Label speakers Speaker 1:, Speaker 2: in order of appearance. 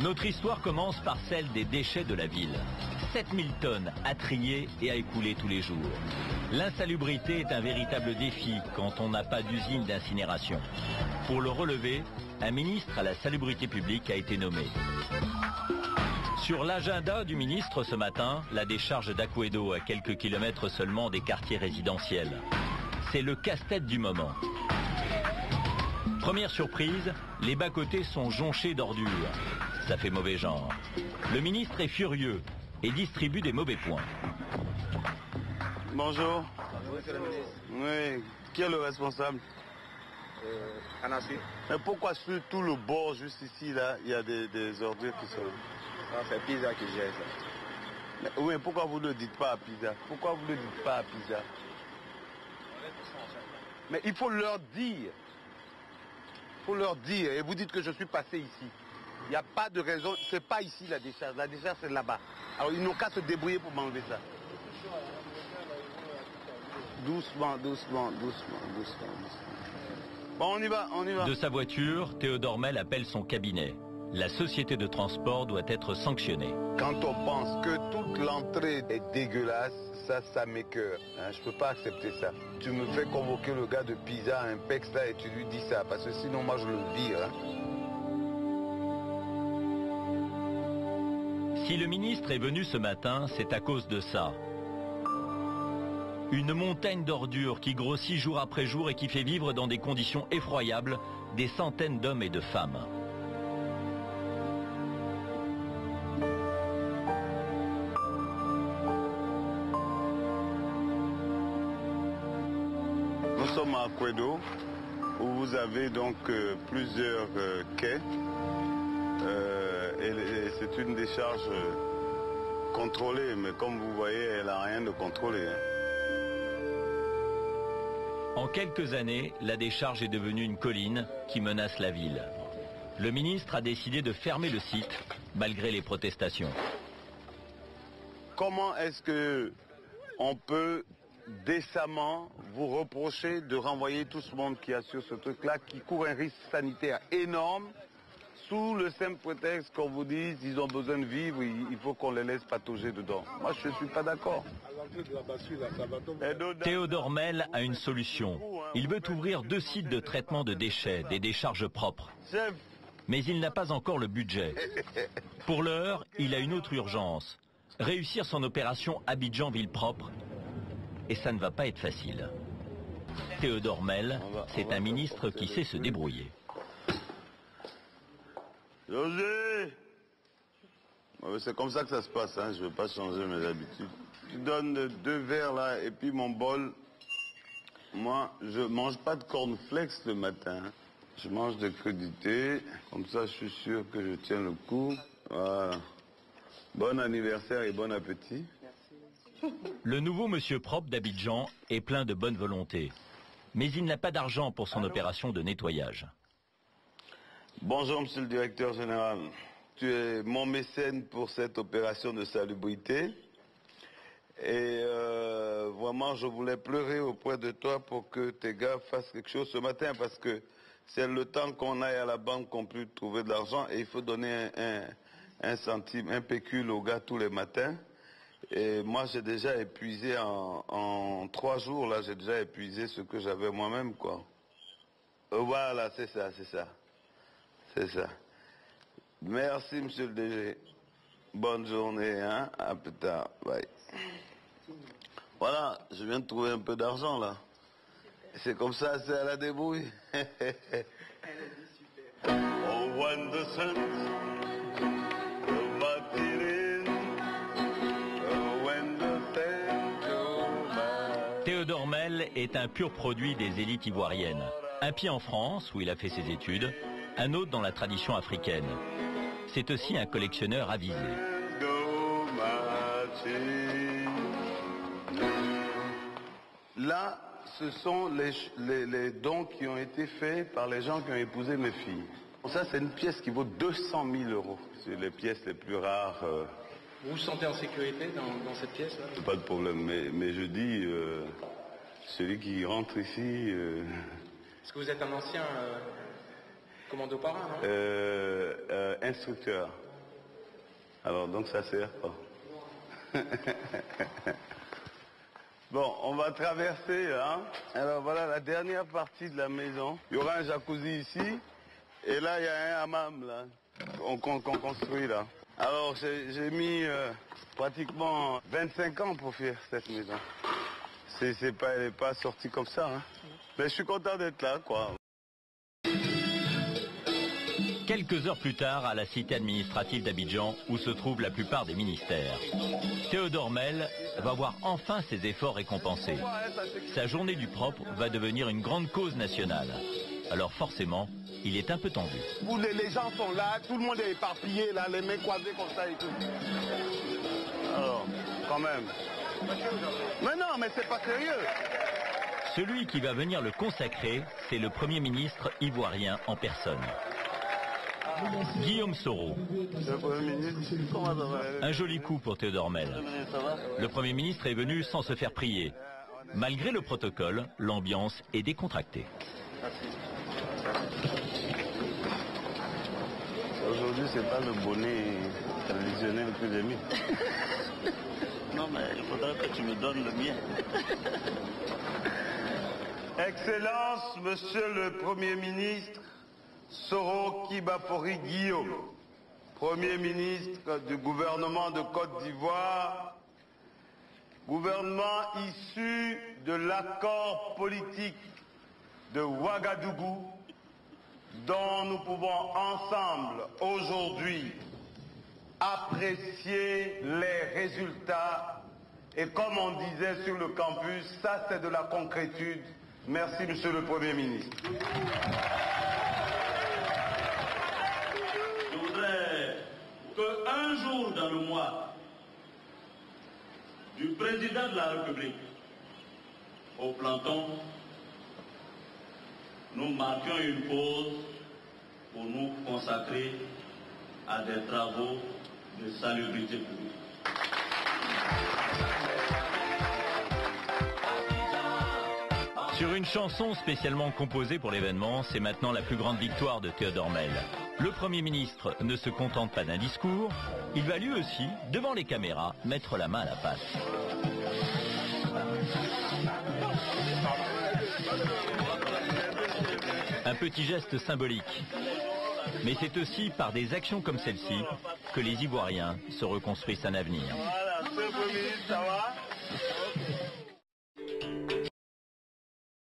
Speaker 1: Notre histoire commence par celle des déchets de la ville. 7000 tonnes à trier et à écouler tous les jours. L'insalubrité est un véritable défi quand on n'a pas d'usine d'incinération. Pour le relever, un ministre à la salubrité publique a été nommé. Sur l'agenda du ministre ce matin, la décharge d'Aquedo à quelques kilomètres seulement des quartiers résidentiels. C'est le casse-tête du moment. Première surprise, les bas-côtés sont jonchés d'ordures. Ça fait mauvais genre. Le ministre est furieux et distribue des mauvais points.
Speaker 2: Bonjour. Bonjour, monsieur le ministre. Oui, qui est le responsable?
Speaker 3: Anassi.
Speaker 2: Mais pourquoi sur tout le bord, juste ici, là, il y a des ordures qui sont...
Speaker 3: Non, c'est Pisa qui gère ça.
Speaker 2: Mais, oui, pourquoi vous ne le dites pas à Pisa? Pourquoi vous ne le dites pas à Pisa? Mais il faut leur dire. Il faut leur dire. Et vous dites que je suis passé ici. Il n'y a pas de raison. C'est pas ici la décharge. La décharge, c'est là-bas. Alors, ils n'ont qu'à se débrouiller pour m'enlever ça. Doucement, doucement, doucement, doucement. Bon, on y va, on y va.
Speaker 1: De sa voiture, Théodore Mel appelle son cabinet. La société de transport doit être sanctionnée.
Speaker 2: Quand on pense que toute l'entrée est dégueulasse, ça m'écoeure. Hein, je ne peux pas accepter ça. Tu me fais convoquer le gars de Pisa, un pex là, et tu lui dis ça, parce que sinon moi je le vire. Hein.
Speaker 1: Si le ministre est venu ce matin, c'est à cause de ça. Une montagne d'ordures qui grossit jour après jour et qui fait vivre dans des conditions effroyables des centaines d'hommes et de femmes.
Speaker 2: Nous sommes à Aquedo, où vous avez donc plusieurs quais. Et c'est une décharge contrôlée, mais comme vous voyez, elle n'a rien de contrôlé. Hein.
Speaker 1: En quelques années, la décharge est devenue une colline qui menace la ville. Le ministre a décidé de fermer le site, malgré les protestations.
Speaker 2: Comment est-ce que on peut décemment vous reprocher de renvoyer tout ce monde qui a sur ce truc-là, qui court un risque sanitaire énorme, sous le simple prétexte qu'on vous dise qu'ils ont besoin de vivre, il faut qu'on les laisse patauger dedans. Moi, je ne suis pas d'accord.
Speaker 1: Théodore Mel a une solution. Il veut ouvrir 2 sites de traitement de déchets, des décharges propres. Mais il n'a pas encore le budget. Pour l'heure, il a une autre urgence. Réussir son opération Abidjan-Ville propre. Et ça ne va pas être facile. Théodore Mel, c'est un ministre qui sait se débrouiller.
Speaker 2: José! C'est comme ça que ça se passe, hein. Je ne veux pas changer mes habitudes. Tu donnes 2 verres là, et puis mon bol. Moi, je mange pas de cornflakes le matin. Hein. Je mange de crudités. Comme ça, je suis sûr que je tiens le coup. Voilà. Bon anniversaire et bon appétit.
Speaker 1: Merci. Le nouveau monsieur propre d'Abidjan est plein de bonne volonté. Mais il n'a pas d'argent pour son opération de nettoyage.
Speaker 2: Bonjour, monsieur le directeur général. Tu es mon mécène pour cette opération de salubrité. Et vraiment, je voulais pleurer auprès de toi pour que tes gars fassent quelque chose ce matin, parce que c'est le temps qu'on aille à la banque qu'on puisse trouver de l'argent, et il faut donner un centime, un pécule aux gars tous les matins. Et moi, j'ai déjà épuisé en 3 jours, là, j'ai déjà épuisé ce que j'avais moi-même, quoi. Voilà, c'est ça, c'est ça. C'est ça. Merci, monsieur le DG. Bonne journée, hein. À plus tard. Bye. Voilà, je viens de trouver un peu d'argent, là. C'est comme ça, c'est à la débrouille. Elle est super. Oh, when the sun
Speaker 1: Théodore Mel est un pur produit des élites ivoiriennes. Un pied en France, où il a fait ses études, un autre dans la tradition africaine. C'est aussi un collectionneur avisé.
Speaker 2: Là, ce sont les dons qui ont été faits par les gens qui ont épousé mes filles. Ça, c'est une pièce qui vaut 200 000 €. C'est les pièces les plus rares.
Speaker 3: Vous vous sentez en sécurité dans cette pièce-là?
Speaker 2: Pas de problème, mais je dis, celui qui rentre ici...
Speaker 3: Est-ce que vous êtes un ancien commando para, non?
Speaker 2: Instructeur. Alors donc ça sert pas. Bon, on va traverser, hein. Alors voilà la dernière partie de la maison. Il y aura un jacuzzi ici. Et là, il y a un hammam, là, qu'on construit, là. Alors, j'ai mis pratiquement 25 ans pour faire cette maison. Elle n'est pas sortie comme ça, hein. Mais je suis content d'être là, quoi.
Speaker 1: Quelques heures plus tard, à la cité administrative d'Abidjan, où se trouvent la plupart des ministères, Théodore Mel va voir enfin ses efforts récompensés. Sa journée du propre va devenir une grande cause nationale. Alors forcément, il est un peu tendu.
Speaker 4: Les gens sont là, tout le monde est éparpillé, là, les mains croisées comme ça et tout.
Speaker 2: Alors, quand même.
Speaker 4: Mais non, mais c'est pas sérieux.
Speaker 1: Celui qui va venir le consacrer, c'est le Premier ministre ivoirien en personne. Guillaume Soro.
Speaker 2: Le Premier ministre, comment ça va?
Speaker 1: Un joli coup pour Théodore Mel. Le Premier ministre est venu sans se faire prier. Malgré le protocole, l'ambiance est décontractée.
Speaker 2: Aujourd'hui, c'est pas le bonnet traditionnel que j'ai mis.
Speaker 5: Non, mais il faudra que tu me donnes le mien.
Speaker 2: Excellence, Monsieur le Premier ministre Soro Kibafori Guillaume, Premier ministre du gouvernement de Côte d'Ivoire, gouvernement issu de l'accord politique de Ouagadougou, dont nous pouvons ensemble aujourd'hui apprécier les résultats. Et comme on disait sur le campus, ça c'est de la concrétude. Merci, Monsieur le Premier ministre.
Speaker 5: Je voudrais qu'un jour dans le mois du président de la République au planton, nous marquions une pause pour nous consacrer à des travaux de salubrité publique.
Speaker 1: Sur une chanson spécialement composée pour l'événement, c'est maintenant la plus grande victoire de Théodore Mel. Le Premier ministre ne se contente pas d'un discours, il va lui aussi, devant les caméras, mettre la main à la pâte. Un petit geste symbolique. Mais c'est aussi par des actions comme celle-ci que les Ivoiriens se reconstruisent un avenir.